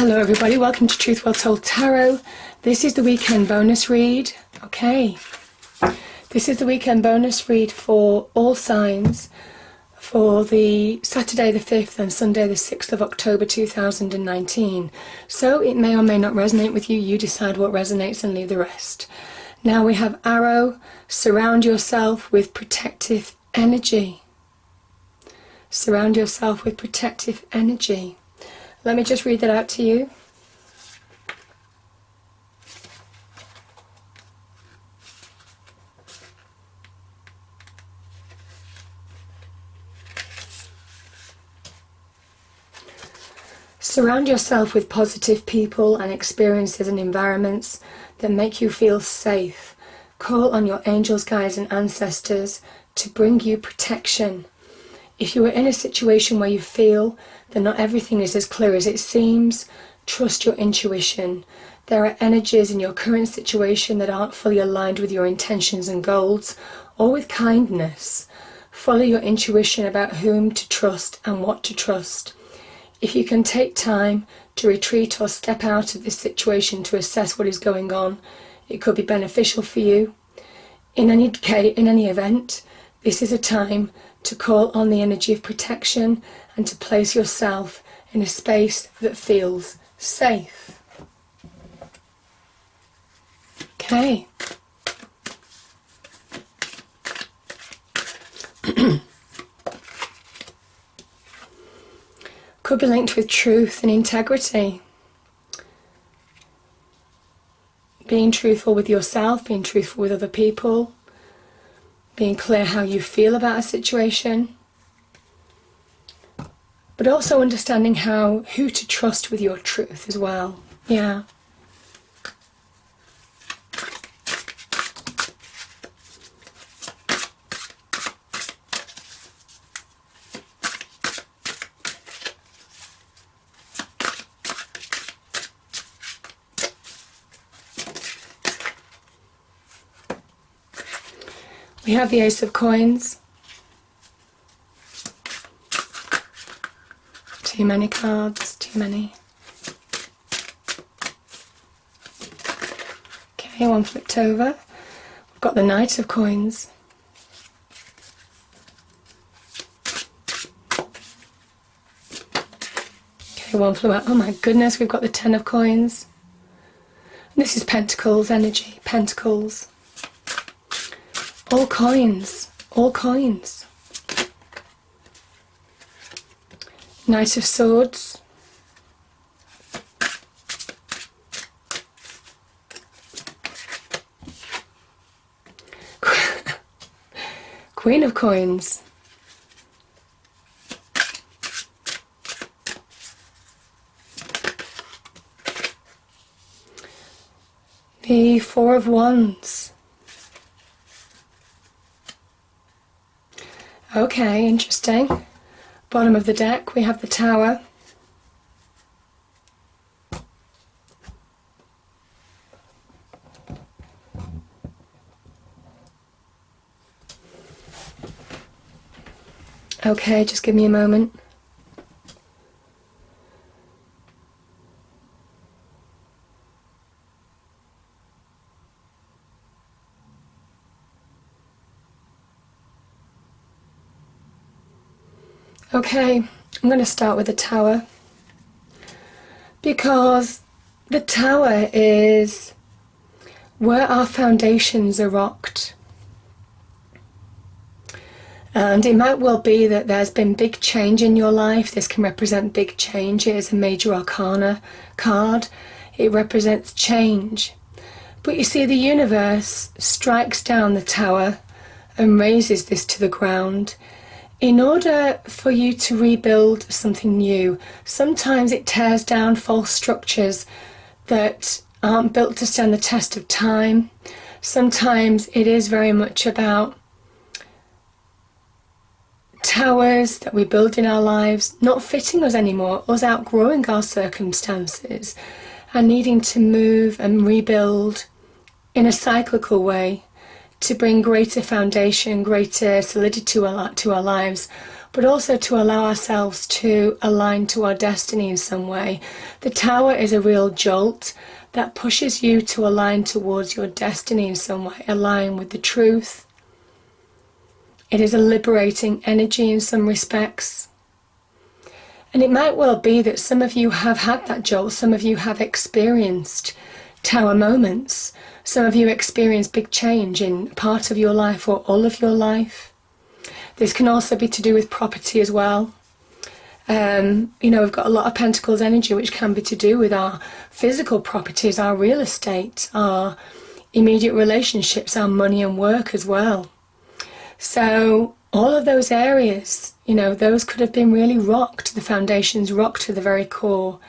Hello everybody, welcome to Truth Well Told Tarot. This is the weekend bonus read. Okay, this is the weekend bonus read for all signs for the Saturday the 5th and Sunday the 6th of October 2019. So it may or may not resonate with you. You decide what resonates and leave the rest. Now we have Arrow, surround yourself with protective energy. Surround yourself with protective energy. Let me just read that out to you. Surround yourself with positive people and experiences and environments that make you feel safe. Call on your angels, guides and ancestors to bring you protection. If you are in a situation where you feel that not everything is as clear as it seems, trust your intuition. There are energies in your current situation that aren't fully aligned with your intentions and goals, or with kindness. Follow your intuition about whom to trust and what to trust. If you can take time to retreat or step out of this situation to assess what is going on, it could be beneficial for you. In any event, this is a time to call on the energy of protection and to place yourself in a space that feels safe. Okay. Could be linked with truth and integrity. Being truthful with yourself, being truthful with other people, being clear how you feel about a situation, but also understanding who to trust with your truth as well. Yeah. We have the Ace of Coins. Too many cards, too many. Okay, one flipped over. We've got the Knight of Coins. Okay, one flew out. Oh my goodness, we've got the Ten of Coins. And this is Pentacles energy, Pentacles. All coins, all coins. Knight of Swords. Queen of Coins. The Four of Wands. Okay, interesting. Bottom of the deck, we have the Tower. Okay, just give me a moment. Okay, I'm going to start with the Tower, because the Tower is where our foundations are rocked. And it might well be that there's been big change in your life. This can represent big change. It is a major arcana card. It represents change. But you see, the universe strikes down the Tower and raises this to the ground. In order for you to rebuild something new, sometimes it tears down false structures that aren't built to stand the test of time. Sometimes it is very much about towers that we build in our lives not fitting us anymore, us outgrowing our circumstances and needing to move and rebuild in a cyclical way to bring greater foundation, greater solidity to our lives, but also to allow ourselves to align to our destiny in some way. The Tower is a real jolt that pushes you to align towards your destiny in some way, align with the truth. It is a liberating energy in some respects. And it might well be that some of you have had that jolt, some of you have experienced Tower moments, some of you experience big change in part of your life or all of your life. This can also be to do with property as well. We've got a lot of Pentacles energy, which can be to do with our physical properties, our real estate, our immediate relationships, our money and work as well. So all of those areas, those could have been really rocked, the foundations rocked to the very core.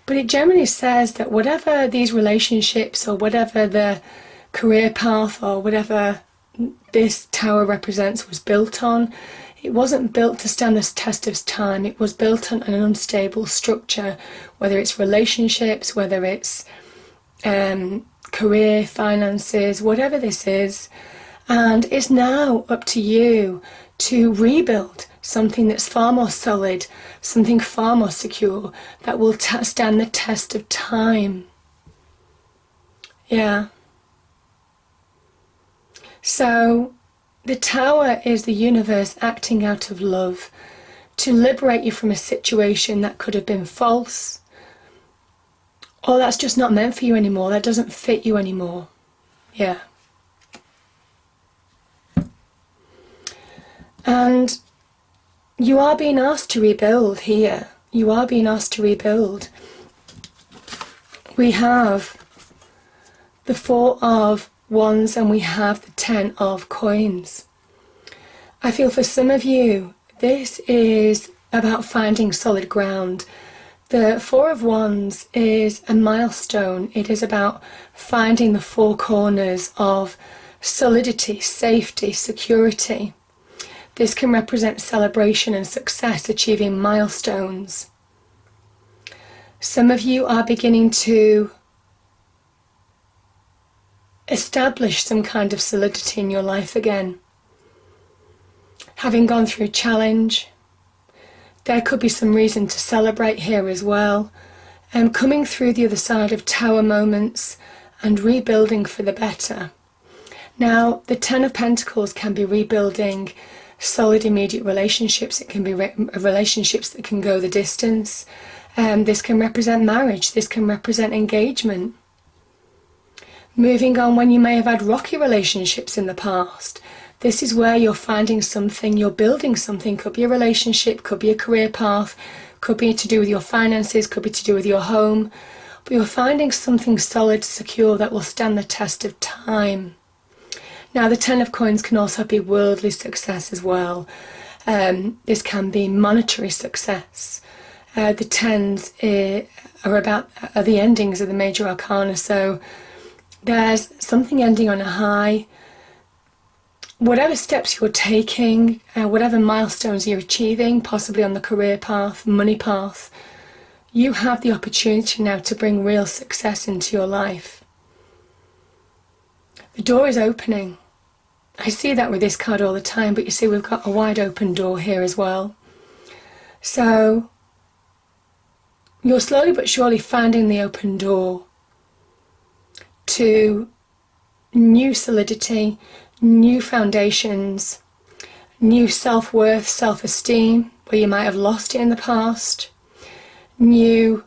But it generally says that whatever these relationships or whatever the career path or whatever this Tower represents was built on, it wasn't built to stand the test of time. It was built on an unstable structure, whether it's relationships, whether it's career, finances, whatever this is. And it's now up to you to rebuild something that's far more solid, something far more secure, that will stand the test of time. Yeah. So the Tower is the universe acting out of love to liberate you from a situation that could have been false, or that's just not meant for you anymore, that doesn't fit you anymore. Yeah. And you are being asked to rebuild here. You are being asked to rebuild. We have the 4 of Wands and we have the 10 of Coins. I feel for some of you, this is about finding solid ground. The 4 of Wands is a milestone. It is about finding the 4 corners of solidity, safety, security. This can represent celebration and success, achieving milestones. Some of you are beginning to establish some kind of solidity in your life again. Having gone through challenge, there could be some reason to celebrate here as well. Coming through the other side of Tower moments and rebuilding for the better. Now, the 10 of Pentacles can be rebuilding solid immediate relationships. It can be relationships that can go the distance. This can represent marriage. This can represent engagement. Moving on when you may have had rocky relationships in the past. This is where you're finding something, you're building something. Could be a relationship, could be a career path, could be to do with your finances, could be to do with your home. But you're finding something solid, secure, that will stand the test of time. Now, the 10 of Coins can also be worldly success as well. This can be monetary success. The 10s are the endings of the major arcana, so there's something ending on a high. Whatever steps you're taking, whatever milestones you're achieving, possibly on the career path, money path, you have the opportunity now to bring real success into your life. The door is opening. I see that with this card all the time, but you see we've got a wide open door here as well. So you're slowly but surely finding the open door to new solidity, new foundations, new self-worth, self-esteem, where you might have lost it in the past, new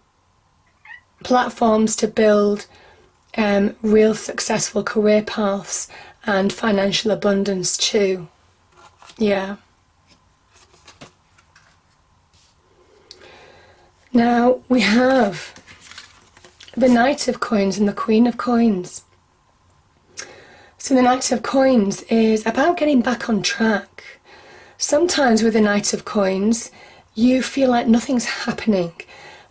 platforms to build real successful career paths and financial abundance too. Yeah. Now we have the Knight of Coins and the Queen of Coins. So the Knight of Coins is about getting back on track. Sometimes with the Knight of Coins, you feel like nothing's happening.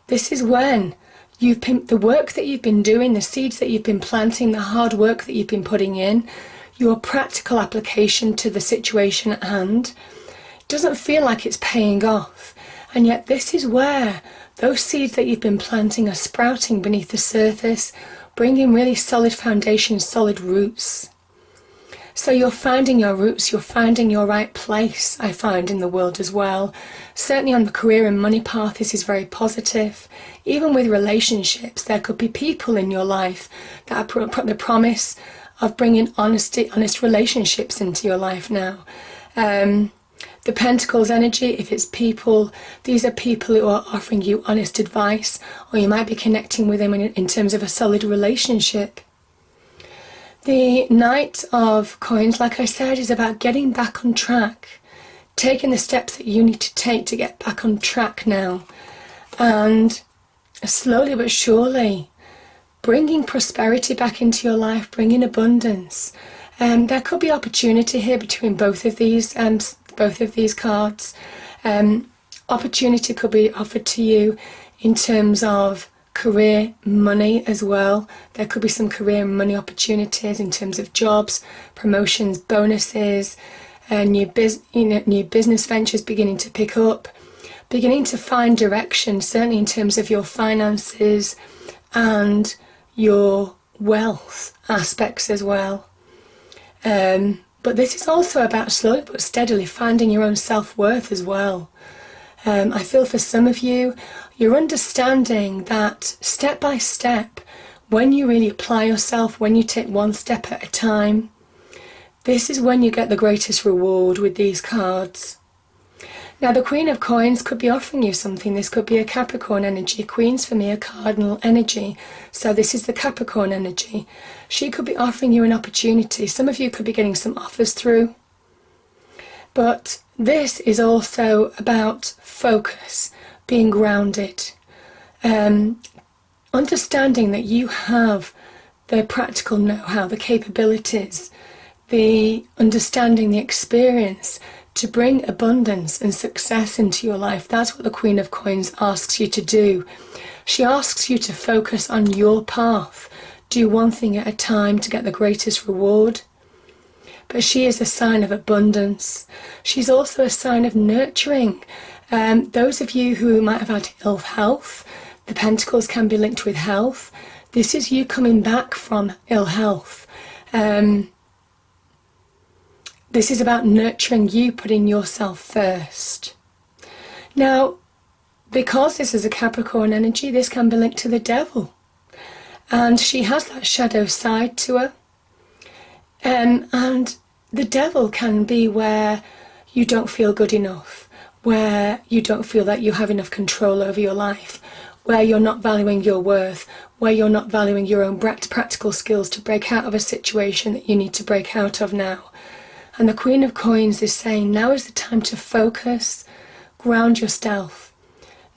This is when the work that you've been doing, the seeds that you've been planting, the hard work that you've been putting in, your practical application to the situation at hand, doesn't feel like it's paying off. And yet this is where those seeds that you've been planting are sprouting beneath the surface, bringing really solid foundations, solid roots. So you're finding your roots, you're finding your right place, I find, in the world as well. Certainly on the career and money path, this is very positive. Even with relationships, there could be people in your life that are the promise of bringing honest relationships into your life now. The Pentacles energy, if it's people, these are people who are offering you honest advice, or you might be connecting with them in terms of a solid relationship. The Knight of Coins, like I said, is about getting back on track, taking the steps that you need to take to get back on track now, and slowly but surely bringing prosperity back into your life, bringing abundance. There could be opportunity here between both of these cards. Opportunity could be offered to you in terms of career, money as well. There could be some career and money opportunities in terms of jobs, promotions, bonuses, new business ventures beginning to pick up, beginning to find direction, certainly in terms of your finances and your wealth aspects as well. But this is also about slowly but steadily finding your own self-worth as well. I feel for some of you, you're understanding that step by step, when you really apply yourself, when you take one step at a time, this is when you get the greatest reward with these cards. Now, the Queen of Coins could be offering you something. This could be a Capricorn energy. Queens for me are cardinal energy. So this is the Capricorn energy. She could be offering you an opportunity. Some of you could be getting some offers through. But this is also about focus, being grounded, understanding that you have the practical know-how, the capabilities, the understanding, the experience to bring abundance and success into your life. That's what the Queen of Coins asks you to do. She asks you to focus on your path. Do one thing at a time to get the greatest reward. But she is a sign of abundance. She's also a sign of nurturing. Those of you who might have had ill health, the Pentacles can be linked with health. This is you coming back from ill health. This is about nurturing you, putting yourself first. Now, because this is a Capricorn energy, this can be linked to the devil. And she has that shadow side to her. And the devil can be where you don't feel good enough, where you don't feel that you have enough control over your life, where you're not valuing your worth, where you're not valuing your own practical skills to break out of a situation that you need to break out of now. And the Queen of Coins is saying now is the time to focus, ground yourself,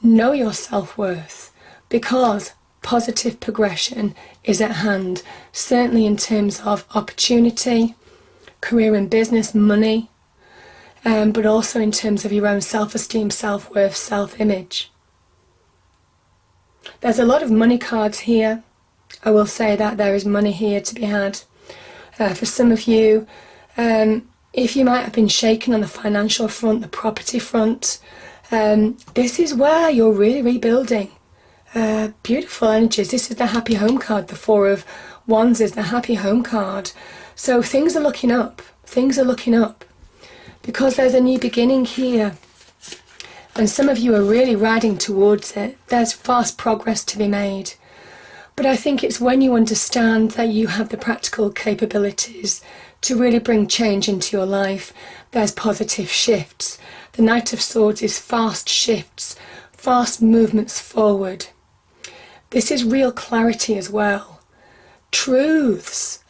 know your self-worth, because positive progression is at hand, certainly in terms of opportunity, career and business, money, but also in terms of your own self-esteem, self-worth, self-image. There's a lot of money cards here. I will say that there is money here to be had. For some of you, if you might have been shaken on the financial front, the property front, this is where you're really rebuilding. Beautiful energies. This is the happy home card. The Four of Wands is the happy home card. So things are looking up. Things are looking up. Because there's a new beginning here. And some of you are really riding towards it. There's fast progress to be made. But I think it's when you understand that you have the practical capabilities to really bring change into your life. There's positive shifts. The Knight of Swords is fast shifts, fast movements forward. This is real clarity as well. Truths,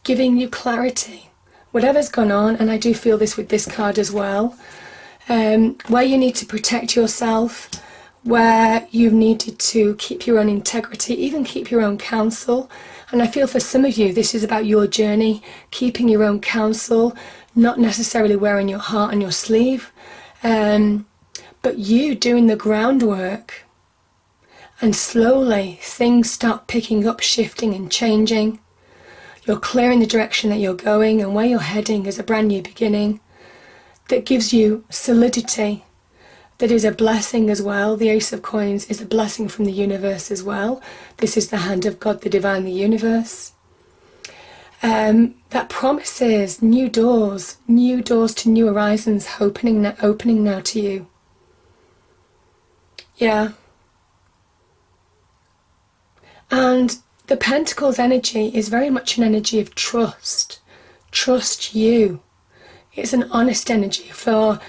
giving you clarity. Whatever's gone on, and I do feel this with this card as well, where you need to protect yourself, where you've needed to keep your own integrity, even keep your own counsel. And I feel for some of you, this is about your journey, keeping your own counsel, not necessarily wearing your heart on your sleeve, but you doing the groundwork. And slowly things start picking up, shifting and changing. You're clearing the direction that you're going, and where you're heading is a brand new beginning that gives you solidity. That is a blessing as well. The Ace of Coins is a blessing from the universe as well. This is the hand of God, the divine, the universe. that promises new doors to new horizons opening now to you. Yeah. And the Pentacles energy is very much an energy of trust. Trust you. It's an honest energy for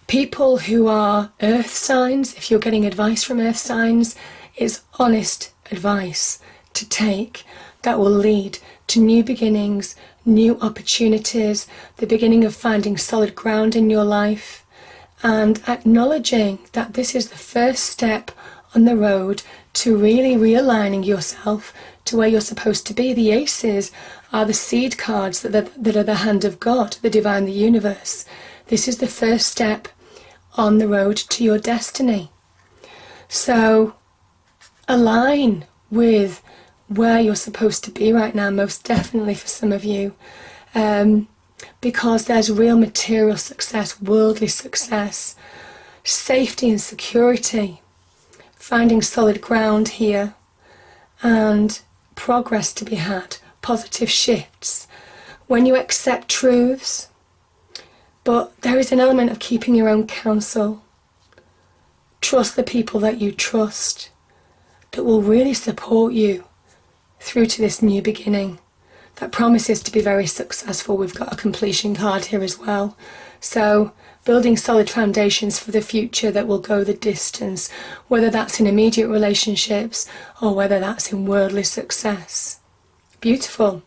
people who are earth signs. If you're getting advice from earth signs, it's honest advice to take that will lead to new beginnings, new opportunities, the beginning of finding solid ground in your life, and acknowledging that this is the first step on the road to really realigning yourself to where you're supposed to be. The aces are the seed cards that are the hand of God, the divine, the universe. This is the first step on the road to your destiny. So align with where you're supposed to be right now, most definitely for some of you, because there's real material success, worldly success, safety and security, finding solid ground here, and progress to be had, positive shifts. When you accept truths, but there is an element of keeping your own counsel. Trust the people that you trust, that will really support you through to this new beginning. That promises to be very successful. We've got a completion card here as well. So building solid foundations for the future that will go the distance, whether that's in immediate relationships or whether that's in worldly success. Beautiful.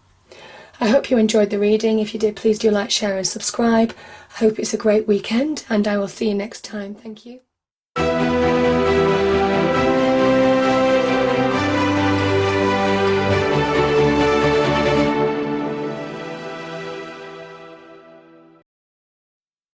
I hope you enjoyed the reading. If you did, please do like, share and subscribe. I hope it's a great weekend, and I will see you next time. Thank you.